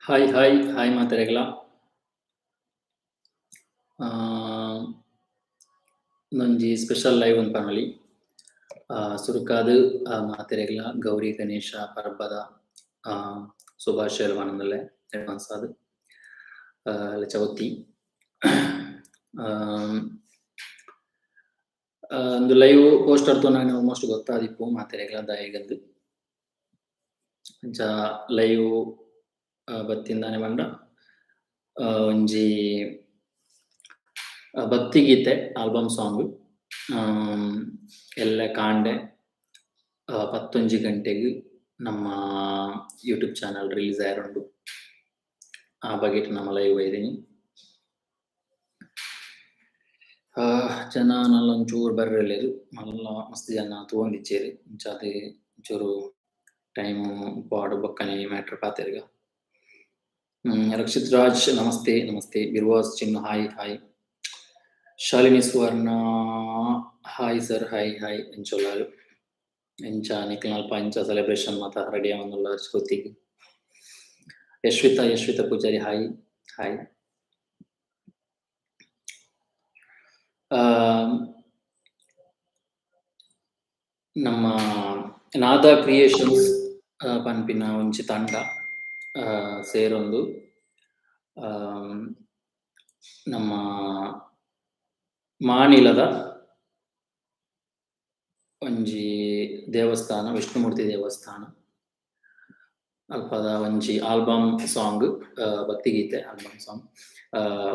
Hi hi hi ಮಾತೆರೆಗ್ಲ ನಂಜಿ special live ಪನೊಲಿ ಸುರುಕಾದು ಮಾತೆರೆಗ್ಲ ಗೌರಿ ಗಣೇಶ ಪರ್ಬದ ಶುಭಾಶಯಲು ಪನೊಂದುಲ್ಲೆ ಅಡ್ವಾನ್ಸ್ ಆದ್ ಚೌತಿ ಒಂದು ಲೈವ್ ಪೋಸ್ಟರ್ ತೋನಾಗ ಆಲ್ಮೋಸ್ಟ್ ಗೊತ್ತಾದಿಪ್ಪು ಮಾತೆರೆಗ್ಲ ದಾಯಗಂದು ಅಂಚ ಲೈವ್ ಬತ್ತಿಂದಾನೆ ಪಂಡ ಒಂಜಿ ಭಕ್ತಿ ಗೀತೆ ಆಲ್ಬಮ್ ಸಾಂಗ್ ಎಲ್ಲ ಕಾಂಡೆ 11 ಗಂಟೆಗ್ ನಮ್ಮ ಯೂಟ್ಯೂಬ್ ಚಾನಲ್ ರಿಲೀಸ್ ಆಯರುಂಡು ಆ ಬಗೆಟ್ ನಮ್ಮ ಲೈವ್ ಬೈದಿನಿ ಜನ ನಲ್ಲ ಒಂಚೂರು ಬರ್ರೆಲೆರ್ ಮಲ್ಲ ಮಸ್ತ್ ಜನ ತೂವೊಂದಿಚ್ಚೆರ್ ಇಂಚಾದ್ ಒಂಚೂರು ಟೈಮ್ ಪಾಡ್ ಬೊಕ್ಕನೆ ಮ್ಯಾಟ್ರ್ ಪಾತೆರ್ಗ ರಕ್ಷಿತ್ ರಾಜ್ ನಮಸ್ತೆ ನಮಸ್ತೆ ಬಿರ್ವಾಸ್ ಚಿನ್ನು ಹಾಯ್ ಹಾಯ್ ಶಾಲಿನಿ ಸುವರ್ಣ ಹಾಯ್ ಸರ್ ಹಾಯ್ ಹಾಯ್ ಎಂಚೊಲ್ಲಾರು ಎಂಚ ನಿಕ್ಲಲ್ಪ ಎಂಚ ಸೆಲೆಬ್ರೇಷನ್ ಮಾತ ready ಆವೊಂದುಲ್ಲ ಶ್ರುತಿಗ್ Yashvita Poojari hi hi ನಮ್ಮ ನಾದ ಕ್ರಿಯೇಷನ್ಸ್ ಪನ್ಪಿನ ಒಂಜಿ ತಂಡ ಸೇರೊಂದು ನಮ್ಮ ಮಾನಿಲದ ಒಂಜಿ ದೇವಸ್ಥಾನ ವಿಷ್ಣುಮೂರ್ತಿ ದೇವಸ್ಥಾನ ಅಲ್ಪದ ಒಂಜಿ ಆಲ್ಬಮ್ ಸಾಂಗ್ ಭಕ್ತಿಗೀತೆ ಆಲ್ಬಮ್ ಸಾಂಗ್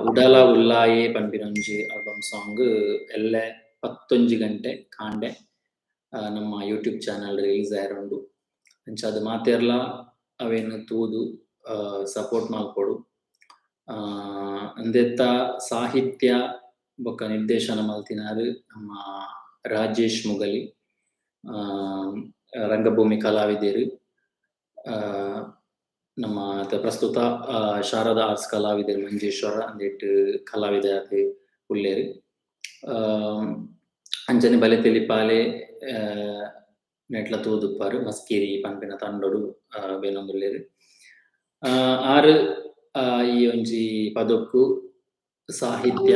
ಉಡಲ ಉಲ್ಲಾಯೆ ಪನ್ಪಿನ ಒಂಜಿ ಆಲ್ಬಮ್ ಸಾಂಗ್ ಎಲ್ಲೆ 11 ಗಂಟೆ ಕಾಂಡೆ ನಮ್ಮ ಯೂಟ್ಯೂಬ್ ಚಾನಲ್ ರಿಲೀಸ್ ಆಯರುಂಡು ಅಂಚಾದ್ ಮಾತೆರ್ಲ ಅವೇನು ತೂದು ಸಪೋರ್ಟ್ ಮಲ್ಪೊಡು ಅಂದೆತ್ತ ಸಾಹಿತ್ಯ ಬೊಕ್ಕ ನಿರ್ದೇಶನ ಮಲ್ತಿನಾರ್ ನಮ್ಮ ರಾಜೇಶ್ ಮುಗಲಿ ರಂಗಭೂಮಿ ಕಲಾವಿದೆರ್ ನಮ್ಮ ಪ್ರಸ್ತುತ ಶಾರದಾ ಆರ್ಟ್ಸ್ ಕಲಾವಿದೆರ್ ಮಂಜೇಶ್ವರ ಅಂದೆಟ್ ಕಲಾವಿದೆರ್ ಉಲ್ಲೆರ್ ಅಂಚನೆ ಬಲೆ ತೆಲಿಪಾಲೆ ನೆಟ್ಲ ತೂದುಪ್ಪರ್ ಮಸ್ಕೇರಿ ಪನ್ಪಿನ ತಂಡೊಡು ಬೇನೊಂದುಲ್ಲೆರ್ ಆರ್ ಈ ಒಂಜಿ ಪದಕ್ಕೂ ಸಾಹಿತ್ಯ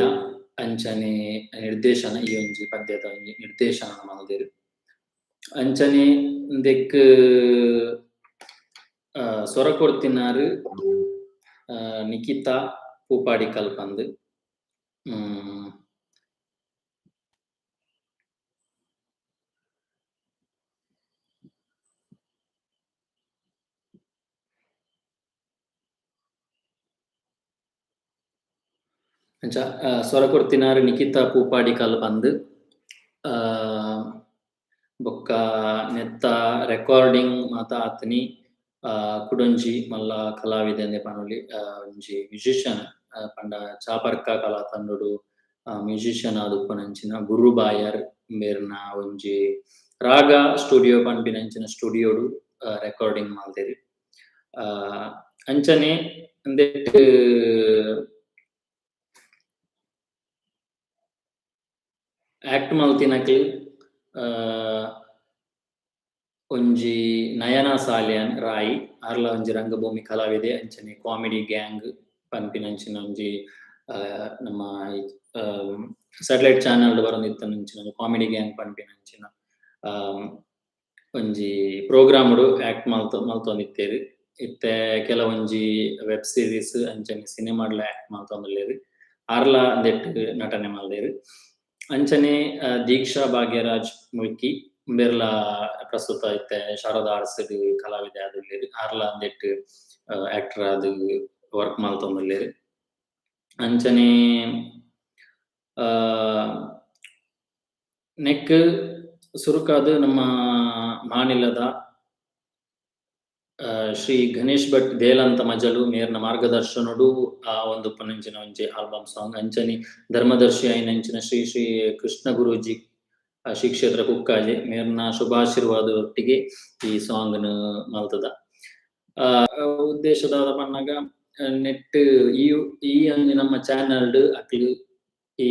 ಅಂಚನೆ ನಿರ್ದೇಶನ ಈ ಒಂಜಿ ಪದ್ಯದ ಒಂಜಿ ನಿರ್ದೇಶನ ಮಲ್ದೆರ್ ಅಂಚನೆ ಇಂದೆಕ್ ಸೊರ ಕೊರ್ತಿನಾರ್ ನಿಖಿತಾ ಪೂಪಾಡಿಕಲ್ ಪಂದ್ ಅಂಚ ಸೊರ ಕೊರ್ತಿನಾರ್ ನಿಖಿತಾ ಪೂಪಾಡಿಕಲ್ ಪಂದ್ ಬೊಕ್ಕ ನೆತ್ತ ರೆಕಾರ್ಡಿಂಗ್ ಮಾತ ಆತನಿ ಕುಡೊಂಜಿ ಮಲ್ಲ ಕಲಾವಿದೆ ಎಂದೆ ಪನೊಲಿ ಒಂಜಿ ಮ್ಯೂಸಿಷಿಯನ್ ಪಂಡ ಚಾಪರ್ಕ ಕಲಾ ತಂಡೊಡು ಮ್ಯೂಸಿಷಿಯನ್ ಆದುಪ್ಪುನಂಚಿನ ಗುರು ಬಾಯರ್ ಮೇರ್ನ ಒಂಜಿ ರಾಗ ಸ್ಟುಡಿಯೋ ಪನ್ಪಿನಂಚಿನ ಸ್ಟುಡಿಯೋಡು ರೆಕಾರ್ಡಿಂಗ್ ಮಲ್ದೆರ್ ಅಂಚನೆ ಅಂದೆಟ್ ಆಕ್ಟ್ ಮಲ್ತಿನಕ್ಲ್ ಒಂಜಿ ನಯನ ಸಾಲ್ಯಾನ್ ರಾಯಿ ಆರ್ಲ ಒಂಜಿ ರಂಗಭೂಮಿ ಕಲಾವಿದೆ ಅಂಚನೆ ಕಾಮಿಡಿ ಗ್ಯಾಂಗ್ ಪನ್ಪಿನಂಚಿನ ಒಂಜಿ ನಮ್ಮ ಸ್ಯಾಟಲೈಟ್ ಚಾನಲ್ ಬರೊಂದಿತ್ತನಂಚಿನ ಕಾಮಿಡಿ ಗ್ಯಾಂಗ್ ಪನ್ಪಿನಂಚಿನ ಒಂಜಿ ಪ್ರೋಗ್ರಾಮ್‌ಡು ಆಕ್ಟ್ ಮಲ್ತೊಂದಿತ್ತೇರ್. ಇತ್ತೆ ಕೆಲವೊಂಜಿ ವೆಬ್ ಸೀರೀಸ್ ಅಂಚನೆ ಸಿನಿಮಾಡ್ಲ ಆಕ್ಟ್ ಮಲ್ತೊಂದುಲ್ಲೇರ್. ಆರ್ಲ ಅಂದೆಟ್ ನಟನೆ ಮಲ್ದೇರ್. ಅಂಚನೆ ದೀಕ್ಷಾ ಭಾಗ್ಯರಾಜ್ ಮುಲ್ಕಿ ಉಂದೆರ್ಲ ಪ್ರಸ್ತುತ ಇತ್ತೆ ಶಾರದಾ ಆರ್ಟ್ಸ್‌ಡ್ ಕಲಾವಿದೆ ಆದುಲ್ಲೇರ್. ಆರ್ಲ ಅಂದೆಟ್ ಆಕ್ಟರ್ ಆದ್ ವರ್ಕ್ ಮಲ್ತೊಂದುಲ್ಲೇರ್. ಅಂಚನೆ ನೆಕ್ ಸುರುಕಾದ್ ನಮ್ಮ ಮಾನಿಲದ ಶ್ರೀ ಗಣೇಶ್ ಭಟ್ ದೇಲಂತ ಮಜಲು ಮೇರ್ನ ಮಾರ್ಗದರ್ಶನಡು ಒಂದು ಪನಂಚಿನ ಒಂಜಿ ಆಲ್ಬಮ್ ಸಾಂಗ್. ಅಂಚನೆ ಧರ್ಮದರ್ಶಿ ಆಯಿನಂಚಿನ ಶ್ರೀ ಶ್ರೀ ಕೃಷ್ಣ ಗುರೂಜಿ ಶ್ರೀ ಕ್ಷೇತ್ರ ಕುಕ್ಕಾಜೆ ಮೇರ್ನ ಶುಭಾಶೀರ್ವಾದ ಒಟ್ಟಿಗೆ ಈ ಸಾಂಗ್‌ನ್ ಮಲ್ತದ. ಉದ್ದೇಶ ದಾದ ಪನ್ನಗ ನೆಟ್ ಈ ಒಂಜಿ ನಮ್ಮ ಚಾನಲ್ಡ್ ಅಕ್ಲ್ ಈ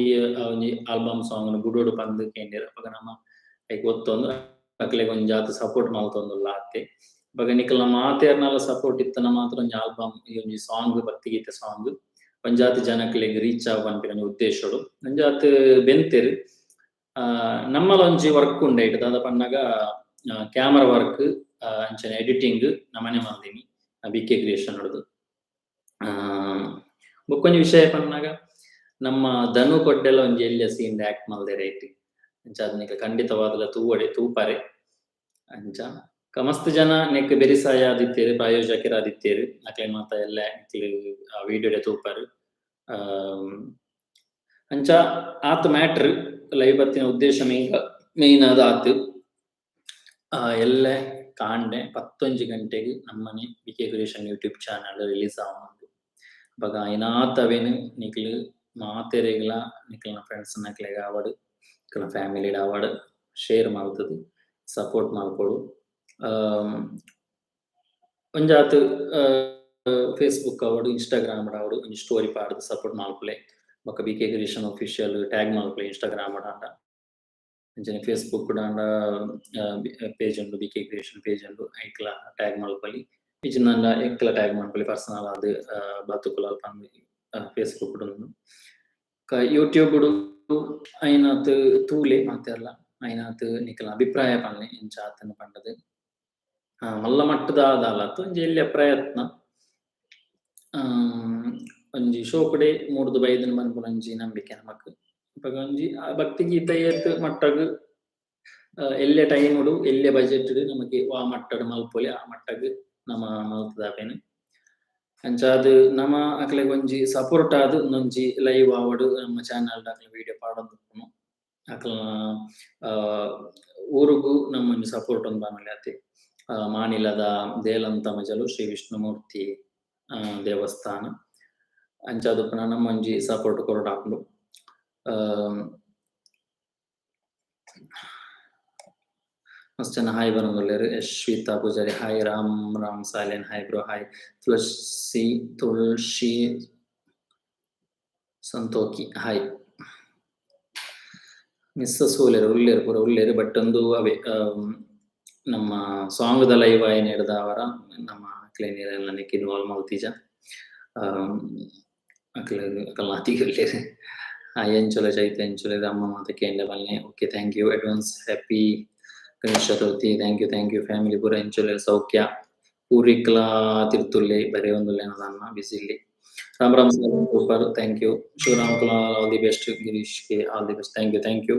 ಒಂಜಿ ಆಲ್ಬಮ್ ಸಾಂಗ್‌ನ್ ಗುಡೋಡು ಪಂದ್ ಕೇಂದೆರ್. ಅಪಗ ನಮ ಐಕ್ ಒತ್ತೊಂದು ಅಕ್ಲೆಗ್ ಒಂಜಾತ್ ಸಪೋರ್ಟ್ ಮಲ್ತೊಂದುಲ್ಲ ಆತೆ. ಅಪಗ ನಿಕಲ್ನ ಮಾತೆರ್ನಲ ಸಪೋರ್ಟ್ ಇತ್ತನ ಮಾತ್ರ ಒಂಜಿ ಆಲ್ಬಮ್ ಈ ಒಂಜಿ ಸಾಂಗ್ ಭಕ್ತಿಗೀತೆ ಸಾಂಗ್ ಒಂಜಾತ್ ಜನಕ್ಲೆಗ್ ರೀಚ್ ಆವ್ ಪನ್ಪಿನ ಉದ್ದೇಶಡು ಒಂಜಾತ್ ಬೆಂತೆರ್. ನಮ್ಮಲ ಒಂಜಿ ವರ್ಕ್ ಉಂಡೈಟ್ ದಾದ ಪನ್ನಗ ಕ್ಯಾಮರಾ ವರ್ಕ್ ಅಂಚನೆ ಎಡಿಟಿಂಗ್ ನಮನೆ ಮಲ್ದಿನಿ ಬಿಕೆ ಕ್ರಿಯೇಷನ್ ನಡ್ದು. ಬೊಕೊಂಜಿ ವಿಷಯ ಪನ್ನಗ ನಮ್ಮ ಧನು ಕೊಡ್ಡೆಲ ಒಂಜಿ ಎಲ್ಯ ಸೀನ್‌ಡ್ ಆಕ್ಟ್ ಮಲ್ದೆರ್ ಐಟ್. ಅಂಚ ಅದ್ ನಿಕ ಖಂಡಿತವಾದ್ಲ ತೂಪರೆ ಅಂಚ ಮಸ್ತ್ ಜನ ನೆಕ್ ಬೆರಿಸಾಯ ಆದಿತ್ತೆರ್ ಪ್ರಾಯೋಜಕರಾದಿತ್ತೆರ್. ಅಕ್ಲೆಗ್ ಮಾತ ಎಲ್ಲ ವಿಡಿಯೋಡೆ ತೂಪರ್. ಅಂಚ ಆತ್ ಮ್ಯಾಟ್ರ್ ಲೈವ್ ಬತ್ತಿನ ಉದ್ದೇಶ ಮೇಯ್ನ್ ಆದ್ ಆತ್. ಎಲ್ಲೆ ಕಾಂಡೆ 11 ಗಂಟೆಗ್ ನಮ್ಮನೆ BK creation YouTube channel release ಆವೊಂದುಂಡು. ಅಪಗ ಐನಾತ್ ಅವೆನ್ ನಿಕ್ಲ್ ಮಾತೆರೆಗ್ಲ ನಿಕಲ್ನ ಫ್ರೆಂಡ್ಸ್ ನಕ್ಲೆಗ್ ಆವಡ್ ನಿಕಲ್ನ ಫ್ಯಾಮಿಲಿಡ್ ಆವಡ್ ಶೇರ್ ಮಲ್ತುದು ಸಪೋರ್ಟ್ ಮಲ್ಪೊಡು. ಒಂಜಾತ್ ಫೇಸ್‌ಬುಕ್ ಆವಡ್ ಇನ್‌ಸ್ಟಾಗ್ರಾಮ್ ಡ್ ಆವಡ್ ಒಂಜಿ ಸ್ಟೋರಿ ಪಾಡ್ದ್ ಸಪೋರ್ಟ್ ಮಲ್ಪುಲೆ. ಬೊಕ್ಕ ಬಿಕೆ ಕ್ರಿಯೇಷನ್ ಆಫಿಷಿಯಲ್ ಟ್ಯಾಗ್ ಮಲ್ಪುಲೆ ಇನ್‌ಸ್ಟಾಗ್ರಾಮ್ ಡ್ ಅಂಚನೆ ಫೇಸ್‌ಬುಕ್ ದಾಂಡ ಪೇಜ್ ಉಂಡು ಬಿಕೆ ಕ್ರಿಯೇಷನ್ ಪೇಜ್ ಉಂಡು ಐಕ್ಲ ಟ್ಯಾಗ್ ಮಲ್ಪಲಿ. ಇಜ್ಜಿಂದಾಂಡ ಎಕ್ಲ ಟ್ಯಾಗ್ ಮಲ್ಪಲಿ ಪರ್ಸನಲ್ ಆದ್ ಬತ್ತುಕುಲು ಪಂದ್ ಫೇಸ್‌ಬುಕ್ ಡ್ ಉಂಡು. ಯೂಟ್ಯೂಬ್ ಡು ಐನಾತ್ ತೂಲೆ ಮಾತೆರ್ಲ ಐನಾತ್ ನಿಕಲ್ನ ಅಭಿಪ್ರಾಯ ಪನ್ಲೆ ಎಂಚ ಆತಂದ್ ಪಂಡದ್. ಮಲ್ಲ ಮಟ್ಟದ ಆದಾಲತ್ ಒಂಜಿ ಎಲ್ಯ ಪ್ರಯತ್ನ ಒಂಜಿ ಶೋಕುಡೆ ಮೂಡ್ದು ಬೈದ್‌ನ ಮನ್ಪುನ ಒಂಜಿ ನಂಬಿಕೆ ನಮಕ್. ಅಪಗ ಒಂಜಿ ಭಕ್ತಿಗೀತೆ ಏತ್ ಮಟ್ಟಗ್ ಎಲ್ಯ ಟೈಮ್‌ಡು ಎಲ್ಯ ಬಜೆಟ್‌ಡ್ ನಮಕ್ ಆ ಮಟ್ಟಡ್ ಮಲ್ಪೊಲಿ ಆ ಮಟ್ಟಗ್ ನಮ ಮಲ್ತುದಾಪೆನ್. ಅಂಚ ಅದ್ ನಮ ಅಕ್ಲೆಗ್ ಒಂಜಿ ಸಪೋರ್ಟ್ ಆದ್ ಉಂದೊಂಜಿ ಲೈವ್ ಆವಡ್ ನಮ್ಮ ಚಾನಲ್‌ಡ್ ಅಕ್ಲೆ ವಿಡಿಯೋ ಪಾಡೊಂದಿಪ್ಪುನು. ಅಕ್ಲ್ನ ಊರುಗು ನಮ ಒಂಜಿ ಸಪೋರ್ಟ್ ಉಂದು ಬನೊಲಿ ಆತೆ. ಮಾನಿಲದ ದೇಲಂತ ಮಜಲು ಶ್ರೀ ವಿಷ್ಣುಮೂರ್ತಿ ದೇವಸ್ಥಾನ ಅಂಚ ಅದುಪ್ಪುನ ನಮ ಒಂಜಿ ಸಪೋರ್ಟ್ ಕೊರಡಾಪುಂಡು. ಮಸ್ತ್ ಜನ ಹಾಯ್ ಬರೋಂದುಲ್ಲೆರ್. Yashvitha Poojari hi, Ram Salian hi bro hi, Tulsi Santoki hi. Miss ಸೂಲೆರ್ ಉಲ್ಲೆರ್ ಪೂರ ಉಲ್ಲೆರ್ ಬಟ್ ಒಂದು ಅವೆ ನಮ್ಮ ಸಾಂಗ್ ದ ಲೈವ್ ಆಯಿನೆಡ್ದ ಅವರ ನಮ್ಮ ಅಕ್ಲೆನೆಲ್ಲ ನೆಕ್ ಇನ್ವಾಲ್ವ್ ಮಲ್ತಿಜ ಅಕಲ್ನ ಅತಿಗೆ ಉಲ್ಲೆರ್. ಎಂಚೊಲೆ ಚೈತ್ಯ ಎಂಚೊಲೆ ಅಮ್ಮ ಮಾತ ಕೇಂದ್ರ ಬಲ್ಲೆ. Okay thank you advance happy Ganesha Chaturthi. Thank you family ಪೂರ ಎಂಚೊಲೆ ಸೌಖ್ಯ ಪೂರಿಕ್ಲ ತಿರ್ತುಲ್ಲೆ ಬರೆ ಒಂದುಲ್ಲೆ ನನ್ನ ಬಿಸಿಲಿ. Ram super thank you. Shivaram all the best. Girish ಗೆ all the best. Thank you.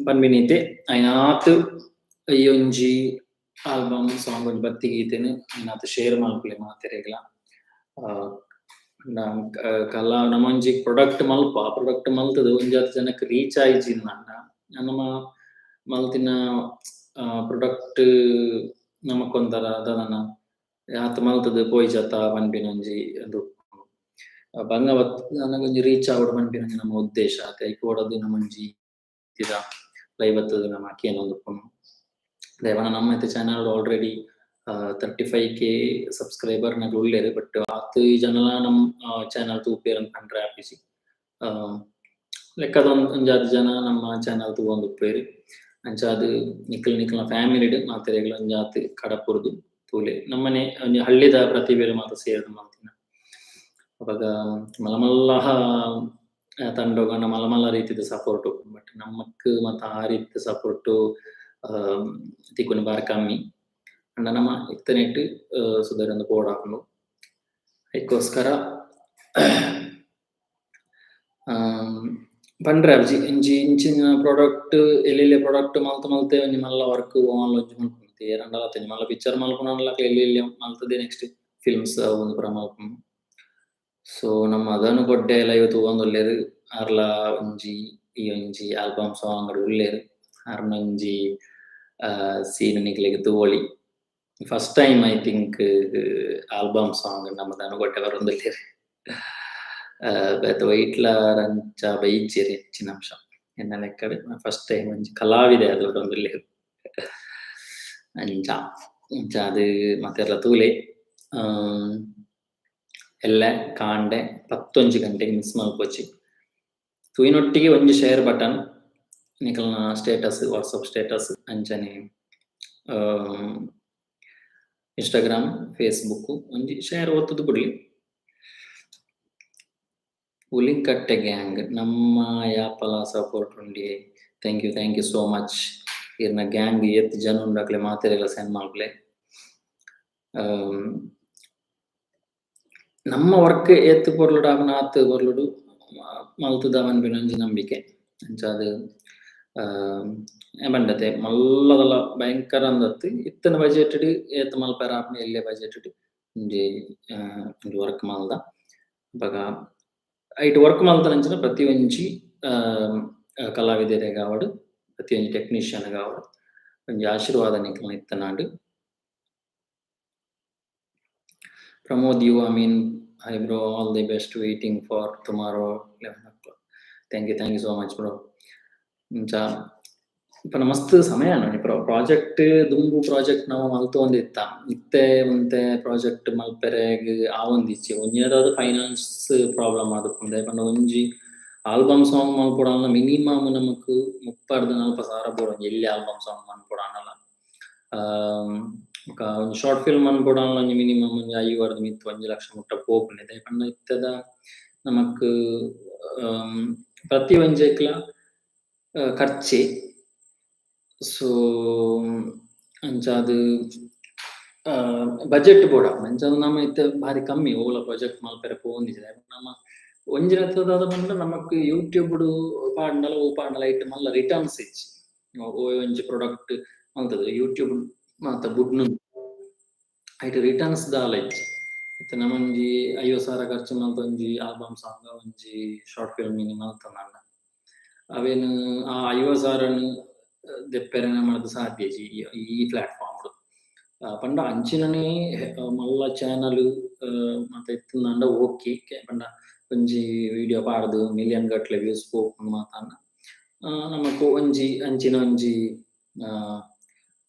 ಪನ್ಪಿನೈತೆ ಐನಾತ್ ಈ ಒಂಜಿ ಆಲ್ಬಮ್ ಸಾಂಗ್ ಒಂಜಿ ಭಕ್ತಿಗೀತೆನ್ ಐನಾತ್ ಶೇರ್ ಮಲ್ಪುಲೆ ಮಾತೆರೆಗ್ಲ. ಕಲಾ ನಮೊಂಜಿ ಪ್ರೊಡಕ್ಟ್ ಮಲ್ಪ ಆ ಪ್ರೊಡಕ್ಟ್ ಮಲ್ತುದು ಒಂಜಾತ್ ಜನಕ್ ರೀಚ್ ಆಯಿಜ್ಜಿಂದಾಂಡ ನಮ ಮಲ್ತಿನ ಪ್ರೊಡಕ್ಟ್ ನಮಕೊಂತರ ದಾದನ ಆತ್ ಮಲ್ತುದು ಪೋಯಿಜತ ಪನ್ಪಿನ ಒಂಜಿ ಅದು ಬಂಗ ನನಗೊಂಜಿ ರೀಚ್ ಆವಡ್ ಪನ್ಪಿನ ನಮ್ಮ ಉದ್ದೇಶ. ಐಕ್ ಓಡದು ನಮೊಂಜಿ ಲೈವ್ ಬತ್ತುದು ನಮ ಕೇನೊಂದುಪ್ಪುನು. ದಾಯೆಪಂಡ ನಮ್ಮ ಇತ್ತೆ ಚಾನಲ್ ಆಲ್ರೆಡಿ 35K ಸಬ್ಸ್ಕ್ರೈಬರ್ ನಕ್ಲ್ ಉಲ್ಲೆರ್. ಬಟ್ ಆತ್ ಈ ಜನಲ ನಮ್ ಚಾನಲ್ ತೂಪೇರ್ ಅಂದ್ ಪಂಡ್ರೆ ಆಪಿಸಿ ಲೆಕ್ಕದ ಒಂಜಾತ್ ಜನ ನಮ್ಮ ಚಾನಲ್ ತೂವೊಂದುಪ್ಪೇರ್. ಅಂಚ ಅದ್ ನಿಕಲ್ನ ಫ್ಯಾಮಿಲಿಡ್ ಮಾತೆರೆಗ್ಲ ಒಂಜಾತ್ ಕಡಪುರ್ದು ತೂಲೆ ನಮ್ಮನೆ ಒಂಜಿ ಹಳ್ಳಿದ ಪ್ರತಿಭೆಲ್ ಮಾತ ಸೇರ್ದ್ ಮಲ್ತಿನ. ಅಪಗ ಮಲ್ಲ ತಂಡೊಗಂಡ ಮಲ್ಲ ರೀತಿದ ಸಪೋರ್ಟ್ ಬಟ್ ನಮಕ್ ಮಾತ ಆ ರೀತಿದ ಸಪೋರ್ಟ್ ತಿಕ್ಕುನ ಬಾರಿ ಕಮ್ಮಿ ಅಂಡ ನಮ ಇತ್ತನೆಟ್ಟು ಸುಧರೊಂದು ಪೋಡಾಪುಂಡು ಅದಕ್ಕೋಸ್ಕರ ಪಂಡ್ರೆ ಇಂಚಿ ಇಂಚಿನ ಪ್ರಾಡಕ್ಟ್ ಎಲ್ಲೆಲ್ಲೆ ಪ್ರಾಡಕ್ಟ್ ಮಲ್ತೆ ಒಂಜಿ ಮಲ್ಲ ವರ್ಕ್ ಆನ್ಲ ಒಂಜಿ ಮಲ್ಪುಂಡು ಎರಡಲ ಮಲ್ಲ ಪಿಕ್ಚರ್ ಮಲ್ಪುನಕ್ಲೆ ಎಲ್ಲೆಲ್ಲೆ ಮಲ್ತದೆ ನೆಕ್ಸ್ಟ್ ಫಿಲ್ಮ್ಸ್ ಒಂದು ಪೂರ ಮಲ್ಪುಂಡು. ಸೊ ನಮ್ಮ ಅದನ್ನು ಗೊಡ್ಡೆ ಲೈವ್ ತೂವೊಂದುಲ್ಲೆರ್ ಅರ್ಲ ಒಂಜಿ ಈ ಒಂಜಿ ಆಲ್ಬಮ್ ಸಾಂಗ್ ಉಲ್ಲೆರ್ ಅರ್ನೊಂಜಿ ಸೀನ್ ನಿಕ್ಲೆಗ್ ತೂವೊಲಿ first time I think album song ನಮ್ಮ ದನುಗೊಡ್ಡೆ ಬರೊಂದುಲ್ಲೆರ್ ಬೇತೆ ವೈಟ್ಲಾರ್ ಅಂಚ ಬೈಚೆರ್ ಹೆಚ್ಚಿನ ಅಂಶ ಎನ್ನ ಲೆಕ್ಕಡ್ ಫಸ್ಟ್ ಟೈಮ್ ಒಂಜಿ ಕಲಾವಿದೆ ಅದು ಬರೊಂದುಲ್ಲೆರ್ ಅಂಚ ಅಂಚ ಅದು ಮತ್ತೆರ್ಲ ತೂಲೆ ಎಲ್ಲೆ ಕಾಂಡೆ 11 ಗಂಟೆಗೆ ಮಿಸ್ ಮಲ್ಪೊಚ್ಚಿ ತೂಯಿನೊಟ್ಟಿಗೆ ಒಂಜಿ ಶೇರ್ ಬಟನ್ ನಿಕಲ್ನ ಸ್ಟೇಟಸ್ ವಾಟ್ಸಪ್ ಸ್ಟೇಟಸ್ ಅಂಚನೆ ಇನ್ಸ್ಟಾಗ್ರಾಮ್ ಫೇಸ್ಬುಕ್ ಒಂಜಿ ಶೇರ್ ಒತ್ತುದು ಬಿಡ್ಲಿ. ಉಲಿಕಟ್ಟೆ ಗ್ಯಾಂಗ್ ನಮ್ಮ ಯಾಪಲ ಸಪೋರ್ಟ್ ಉಂಡಿ ಥ್ಯಾಂಕ್ ಯು ಸೋ ಮಚ್. ಇರ್ನ ಗ್ಯಾಂಗ್ ಎತ್ ಜನ ಉಂಡಾಕ್ಲೆ ಮಾತೆರೆಲ್ಲ ಸೆಂಡ್ ಮಾಡ್ಲೆ ನಮ್ಮ ವರ್ಕ್ ಎತ್ತು ಪೊರ್ಲುಡು ಅವನ ಆತ್ ಪೊರ್ಲುಡು ಮಲ್ತುದವನ್ ಬಿನೊಂಜಿ ನಂಬಿಕೆ ಅಂಚ ಅದು ಬಂಡತೆ ಮಲ್ಲದಲ ಭಯಂಕರ ಅಂದತ್ತು ಇತ್ತನ ಬಜೆಟ್ ಏತ್ ಮಲ್ಪರ ಆಪ್ನ ಎಲ್ಲೆ ಬಜೆಟ್ ಒಂಜಿ ವರ್ಕ್ ಮಲ್ದ ಬಗ ಐಟ್ ವರ್ಕ್ ಮಲ್ತನಂಚಿನ ಪ್ರತಿ ಒಂಜಿ ಕಲಾವಿದೆರೆಗ್ ಆವಡ್ ಪ್ರತಿ ಒಂಜಿ ಟೆಕ್ನಿಷಿಯನ್ ಆವಡ್ ಒಂಜಿ ಆಶೀರ್ವಾದ ನಿಕ್ಲೆನ ಇತ್ತನಾಂಡ್. Pramod you, I mean, hi bro, all the best waiting for tomorrow 11 o'clock. Thank you so much bro. ಇಂಚ ಇಪ್ಪನ ಮಸ್ತ್ ಸಮಯ ಪ್ರಾಜೆಕ್ಟ್ ದುಂಬು ಪ್ರಾಜೆಕ್ಟ್ ನಾವು ಮಲ್ತೊಂದಿತ್ತ ಇತ್ತೆ ಮುಂತೆ ಪ್ರಾಜೆಕ್ಟ್ ಮಲ್ಪೆರೆಗ್ ಆವೊಂದಿಚ್ಚಿ ಒಂಜೇದಾದ ಫೈನಾನ್ಸ್ ಪ್ರಾಬ್ಲಮ್ ಆದುಪ್ಪುಂಡು ಪಂಡ ಒಂಜಿ ಆಲ್ಬಮ್ ಸಾಂಗ್ ಮಲ್ಪೊಡಾಂಡ ಮಿನಿಮಮ್ ನಮಕ್ 30,000-40,000 ಬೋಡು ಎಲ್ಲಿ ಆಲ್ಬಮ್ ಸಾಂಗ್ ಮಲ್ಪೊಡಾಂಡಲ ಒಂದು ಶಾರ್ಟ್ ಫಿಲ್ಮ್ ಅನ್ಬೋಡಾಂಡ ಒಂಜಿ ಮಿನಿಮಮ್ ಒಂಜಿ 50 ಮಿತ್ತು 1 ಲಕ್ಷ ಮುಟ್ಟ ಪೋಪುಂಡು ಪಂಡ ಇತ್ತದ ನಮಕ್ ಪ್ರತಿ ಒಂಜೇಕ್ಲ ಖರ್ಚೆ. ಸೊ ಅಂಚ ಅದು ಬಜೆಟ್ ಬೋಡ ಅಂಚ ನಮ್ಮ ಇತ್ತೆ ಬಾರಿ ಕಮ್ಮಿ ಓಲ ಪ್ರಾಜೆಕ್ಟ್ ಮಲ್ಪೆರೆ ಪೋಂದಿಜೆ ನಮ್ಮ ಒಂಜಿನತ್ತದಾದ ಪಂಡ ನಮಕ್ ಯೂಟ್ಯೂಬ್ ಪಾಂಡಲ ಐಟ್ ಮಲ್ಲ ರಿಟರ್ನ್ಸ್ ಇಚ್ಚಿ ಒಂಜಿ ಪ್ರಾಡಕ್ಟ್ ಮಲ್ತದ ಯೂಟ್ಯೂಬ್ ಮಾತ ಬುಡ್ನು ಐಟ್ ರಿಟರ್ನ್ಸ್ ದಾಲ ಇಚ್ಚಿ ಇತ್ತೆ ನಮೊಂಜಿ 50,000 ಖರ್ಚು ಮಲ್ತ ಒಂಜಿ ಆಲ್ಬಮ್ ಸಾಂಗ್ ಒಂಜಿ ಶಾರ್ಟ್ ಫಿಲ್ಮ್ ಮಿನಿ ಮಲ್ತನಂಡ ಅವೇನು ಆ 50,000 ದೆಪ್ಪೆರೆ ನಮಡ್ದು ಸಾಧ್ಯ ಈ ಪ್ಲಾಟ್ಫಾರ್ಮ್ ಪಂಡ ಅಂಚಿನನೇ ಮಲ್ಲ ಚಾನಲ್ ಮತ್ತೆ ಇತ್ತಂಡ ಓಕೆ ಪಂಡ ಒಂಜಿ ವಿಡಿಯೋ ಪಾಡ್ದು ಮಿಲಿಯನ್ ಗಟ್ಲೆ ವ್ಯೂಸ್ ಪೋಪುಂಡು ಮಾತಂಡ ನಮಕ್ ಒಂಜಿ ಅಂಚಿನ ಒಂಜಿ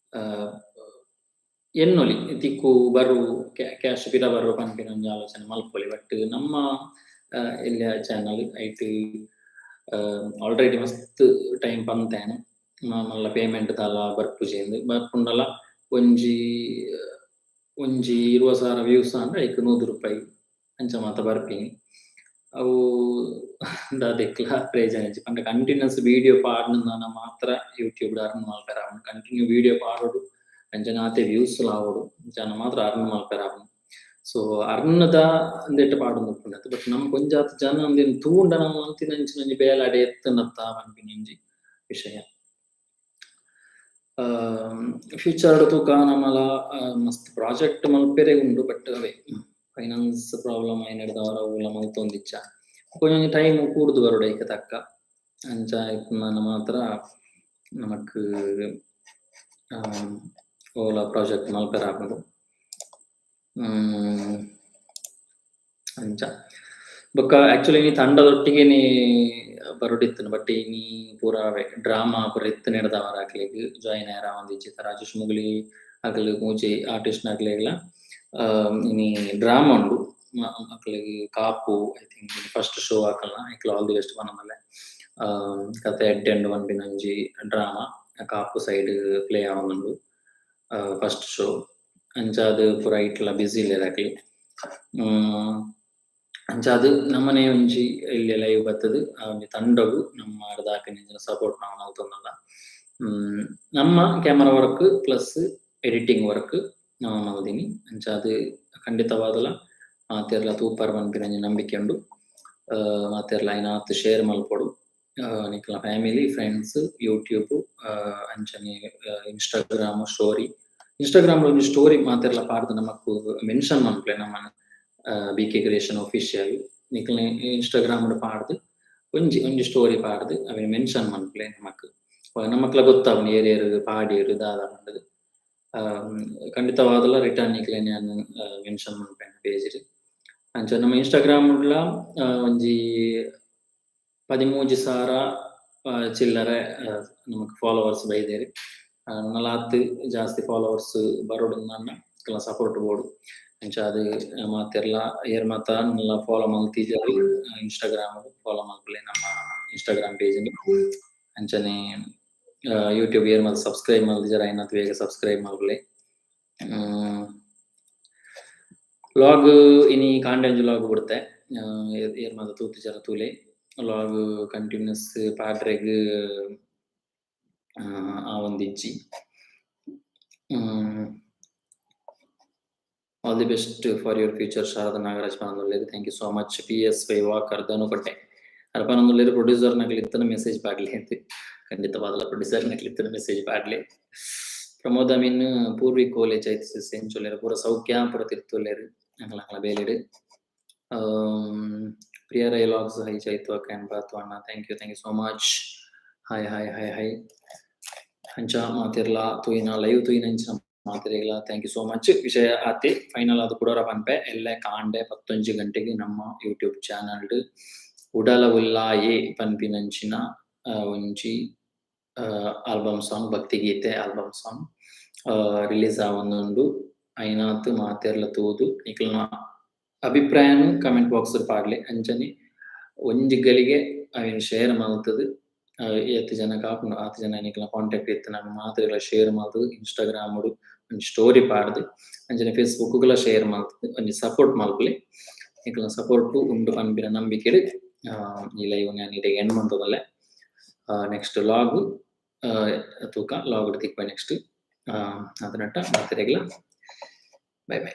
ಎನ್ನೊಲಿ ತಿಕ್ಕು ಬರು ಕ್ಯಾಶ್ ಪಿರ ಬರು ಪನ್ಪಿನ ಒಂಜಿ ಆಲೋಚನೆ ಮಲ್ಪೊಲಿ. ಬಟ್ ನಮ್ಮ ಎಲ್ಲಿಯ ಚಾನಲ್ ಐಟ್ ಆಲ್ರೆಡಿ ಮಸ್ತ್ ಟೈಮ್ ಪಂತೇನೆ ಮಲ್ಲ ಪೇಮೆಂಟ್ ದಾಲ ಬರ್ಪುಜೆಂದು ಬರ್ಪುಂಡಲ ಒಂಜಿ 20,000 ವ್ಯೂಸ್ ಅಂದ್ರೆ ಐಕ್ 100 ರೂಪಾಯಿ ಅಂಚ ಮಾತ ಬರ್ಪಿನಿ ಅವು ದಾದೆಕ್ಲ ಪ್ರೇಜನೆಜಿ ಪಂಡ ಕಂಟಿನ್ಯೂಸ್ ವಿಡಿಯೋ ಪಾಡ್ನ ಮಾತ್ರ ಯೂಟ್ಯೂಬ್ ಅರ್ನ್ ಮಲ್ಪೆರ ಕಂಟಿನ್ಯೂ ವಿಡಿಯೋ ಪಾಡೋಡು ಅಂಚನೆ ಆತೆ ವ್ಯೂಸ್ ಲಾವೋಡು ಜನ ಮಾತ್ರ ಅರ್ನ್ ಮಲ್ಪೆರ. ಸೊ ಅರ್ನದ ಅಂದೆಟ್ ಪಾಡೊಂದು ಉಪ್ಪುಂಡು ಬಟ್ ನಮ್ಗೆ ಒಂಜಾತ್ ಜನ ಅಂದೇನು ತೂಂಡ ನಮ್ಮ ಅಂಚಿನಂಚಿನ ಬೇಲಾಡೆ ಎತ್ತನತ್ತ ಪನ್ಪಿನಂಜಿ ವಿಷಯ. ಫ್ಯೂಚರ್ ತೂಕ ನಮ್ಮಲ ಮಸ್ತ್ ಪ್ರಾಜೆಕ್ಟ್ ಮಲ್ಪೆರೆ ಉಂಡು ಬಟ್ ಅವೇ ಫೈನಾನ್ಸ್ ಪ್ರಾಬ್ಲಮ್ ಐನಡ್ದವರ ಊಲ ಮಲ್ತೊಂದಿಚ್ಚ ಕೊಂಚ ಟೈಮ್ ಕೂಡ್ದು ಬರೋಡು ಐಕೆ ತಕ್ಕ ಅಂಚ ಇಪ್ಪುನ ಮಾತ್ರ ನಮಕ್ ಓಲ ಪ್ರಾಜೆಕ್ಟ್ ಮಲ್ಪೆರ ಆಪುಂಡು ಅಂಚ. ಬೊಕ್ಕ ಆಕ್ಚುಲಿ ನೀ ತಂಡದೊಟ್ಟಿಗೆ ನೀ ಬರೋಡಿತ್ತನು ಬಟ್ ನೀ ಪೂರ ಡ್ರಾಮಾ ಪೂರ ಇತ್ತು ನೆಡ್ದವರ ಆಗ್ಲಿಗ್ ಜಾಯಿನ್ ಆಯ್ರ ಒಂದಿಚ್ಚಿ ರಾಜೇಶ್ ಮುಗಲಿ ಆಗ್ಲಿ ಮೂಜಿ ಆರ್ಟಿಸ್ಟ್ ಆಗ್ಲಿಗ್ಲ ಇನಿ ಡ್ರಾಮಾ ಉಂಡು ಅಕ್ಲಿಗ್ Kapu I think first show ಆಕಲ್ನ ಐಕ್ಲ ಆಲ್ ದಿ ಬೆಸ್ಟ್ ಪನಮಲ್ಲೆ ಕತೆ ಎಂಡ್ ಪನ್ಪಿನಂಜಿ ಡ್ರಾಮಾ ಕಾಪು ಸೈಡ್ ಪ್ಲೇ ಆವೊಂದುಂಡು ಫಸ್ಟ್ ಶೋ ಅಂಚ ಅದು ಪೂರ ಐಟ್ಲ ಬಿಸಿ ಇಲ್ಲೆರ್ ಆಗ್ಲಿ ಅಂಚ ಅದು ನಮ್ಮನೆ ಒಂಜಿ ಇಲ್ಲಿ ಲೈವ್ ಬತ್ತದು ಆ ಒಂಜಿ ತಂಡಗು ನಮ್ಮ ದಾಖಲೆ ಸಪೋರ್ಟ್ ನಾವು ಮಲ್ತೊಂದುಲ್ಲ ನಮ್ಮ camera work plus editing work ನಾ ಮಲ್ದಿನಿ ಅಂಚ ಅದು ಖಂಡಿತವಾದಲ ಮಾತೆರ್ಲ ತೂಪರ್ ಪನ್ಪಿನ ನಂಬಿಕೆ ಉಂಡು. ಮಾತೆರ್ಲ ಐನಾತ್ ಶೇರ್ ಮಲ್ಪೊಡು ನಿಕ್ಲ ಫ್ಯಾಮಿಲಿ ಫ್ರೆಂಡ್ಸ್ ಯೂಟ್ಯೂಬ್ ಅಂಚನೆ ಇನ್ಸ್ಟಾಗ್ರಾಮ್ ಸ್ಟೋರಿ ಇನ್ಸ್ಟಾಗ್ರಾಮ್ ಒಂಜಿ ಸ್ಟೋರಿ ಮಾತೆರ್ಲ ಪಾಡ್ದು ನಮಕ್ ಮೆನ್ಷನ್ ಮನ್ಪುಲೆ ನಮ್ಮನ ಬಿಕೆ ಕ್ರಿಯೇಷನ್ ಒಫಿಷಿಯಲ್ ನಿಕ್ಲ ಇನ್ಸ್ಟಾಗ್ರಾಮ್ ಪಾಡ್ದು ಒಂಜಿ ಸ್ಟೋರಿ ಪಾಡ್ದು ಅವೆ ಮೆನ್ಷನ್ ಮನ್ಪುಲೆ ನಮಕ್ಲ ಗೊತ್ತಾವನು ಏರೇರು ಪಾಡೇರು ದಾದ ಪಂಡದು ಖಂಡಿತವಾದಲ ರಿಟರ್ನ್ ನಿಕ್ಲೆ ನಾನು ಮೆನ್ಷನ್ ಮನ್ಪೇನ ಪೇಜ್ಡ್ ಅಂಚ ನಮ್ಮ ಇನ್ಸ್ಟಾಗ್ರಾಮ್ ಉಡ್ಲ ಒಂಜಿ 13,000 ಚಿಲ್ಲರೆ ನಮಕ್ ಫಾಲೋವರ್ಸ್ ಬೈದೆರ್ ನಲಾತ್ ಜಾಸ್ತಿ ಫಾಲೋವರ್ಸ್ ಬರೋಡು ನನ್ನ ಕೆಲ ಸಪೋರ್ಟ್ ಬೋಡು ಅಂಚ ಅದು ಮಾತೆರ್ಲ ಏರ್ ಮಾತ ನಲ್ಲ ಫಾಲೋ ಮಲ್ತಿಜರು ಇನ್ಸ್ಟಾಗ್ರಾಮ್ ಫಾಲೋ ಮಲ್ಪುಲೆ ನಮ್ಮ ಇನ್ಸ್ಟಾಗ್ರಾಮ್ ಪೇಜ್ ಅಂಚನೆ ಯೂಟ್ಯೂಬ್ ಏರ್ ಮಾತ ಸಬ್ಸ್ಕ್ರೈಬ್ ಮಲ್ತಿಜರ ಐನಾತ್ ಬೇಗ ಸಬ್ಸ್ಕ್ರೈಬ್ ಮಲ್ಪುಲೆ. ವ್ಲಾಗ್ ಇನಿ ಕಾಂಡೆಂಜ್ ವ್ಲಾಗ್ ಬಿಡ್ತೆ ಏರ್ ಮಾತ ತೂತಿಜರ ತೂಲೆ ವ್ಲಾಗ್ ಕಂಟಿನ್ಯೂಸ್ ಪಾಡ್ರೆಗ್ ಆ ಒಂದಿಜ್ಜಿ all the best for your future Sharada Nagaraj ಪನಂದುಲ್ಲೇರು thank you so much PS5 walker ಧನುಕಟ್ಟೆ ಅರ ಪನಂದುಲ್ಲೇರು ಪ್ರೊಡ್ಯೂಸರ್ ನಕ್ಲಿತ್ತನ ಮೆಸೇಜ್ ಪಾಡ್ಲೆ ಅಂತ ಖಂಡಿತವಾದಲ ಪ್ರೊಡ್ಯೂಸರ್ ನಕ್ಲಿತ್ತನ ಮೆಸೇಜ್ ಪಾಡ್ಲೆ ಪ್ರಮೋದ ಮೀನ್ ಪೂರ್ವಿ ಕೋಲೆ ಚೈತ ಸೆಂಚುಲೇರು ಪೂರ ಸೌಖ್ಯ ಪೂರ ತಿರ್ತುಲ್ಲೇರು ಅಂಗ್ಲ ಬೇಲೆಡು ಪ್ರಿಯ ಡೈಲಾಗ್ಸ್ ಹೈ ಚೈತು ಅಕ್ಕ ಬಾತು ಅಣ್ಣ thank you so much hi hi hi hi ಅಂಚ ಮಾತಿರ್ಲ ತೂಯಿನ ಲೈವ್ ತೂಯಿನ ಅಂಚ ಮಾತಿರೆಗ್ಲ ಥ್ಯಾಂಕ್ ಯು ಸೋ ಮಚ್ ವಿಷಯ ಆತಿ ಫೈನಲ್ ಅದು ಕುಡೋರ ಪನ್ಪೆ ಎಲ್ಲ ಕಾಂಡೆ 11 ಗಂಟೆಗೆ ನಮ್ಮ ಯೂಟ್ಯೂಬ್ ಚಾನಲ್ ಉಡಲ ಉಲ್ಲಾಯೆ ಪನ್ಪಿನಂಚಿನ ಒಂಜಿ ಆಲ್ಬಮ್ ಸಾಂಗ್ ಭಕ್ತಿಗೀತೆ ಆಲ್ಬಮ್ ಸಾಂಗ್ ರಿಲೀಸ್ ಆವೊಂದುಂಡು ಐನಾತ್ ಮಾತೆರ್ಲ ತೂದು ನಿಕ್ಲ್ನ ಅಭಿಪ್ರಾಯನು ಕಮೆಂಟ್ ಬಾಕ್ಸ್ ಪಾಡ್ಲೆ ಅಂಚನೆ ಒಂಜಿ ಗಳಿಗೆ ಅವೇನು ಶೇರ್ ಮಲ್ತದು ಎತ್ತು ಜನ ಕಾಪುಂಡು ಆತು ಜನ ನಿಕ್ಲ ಕಾಂಟ್ಯಾಕ್ಟ್ ಇತ್ತು ನಮ್ಮ ಮಾತೆರ್ಲ ಶೇರ್ ಮಲ್ತದು ಇನ್ಸ್ಟಾಗ್ರಾಮ್ ಒಂಜಿ ಸ್ಟೋರಿ ಪಾಡ್ದು ಅಂಚನೆ ಫೇಸ್ಬುಕ್ ಗಳ ಶೇರ್ ಮಲ್ತದು ಒಂಜಿ ಸಪೋರ್ಟ್ ಮಲ್ಪುಲೆ ನಿಕ್ಲ ಸಪೋರ್ಟ್ ಉಂಡು ಪನ್ಪಿನ ನಂಬಿಕೆಡ್ ಈ ಲೈವ್ ನಾನು ಇಡೆಗೆ ಎಂಡ್ ಮಂತದಲ್ಲೇ ನೆಕ್ಸ್ಟ್ ಲಾಗ್ ತೂಕ ಲಾಗ್ ತಿಕ್ಪ ನೆಕ್ಸ್ಟ್ ಅದನಟ್ಟ ಮಾತೆರೆಗ್ಲ ಬೈ ಬೈ.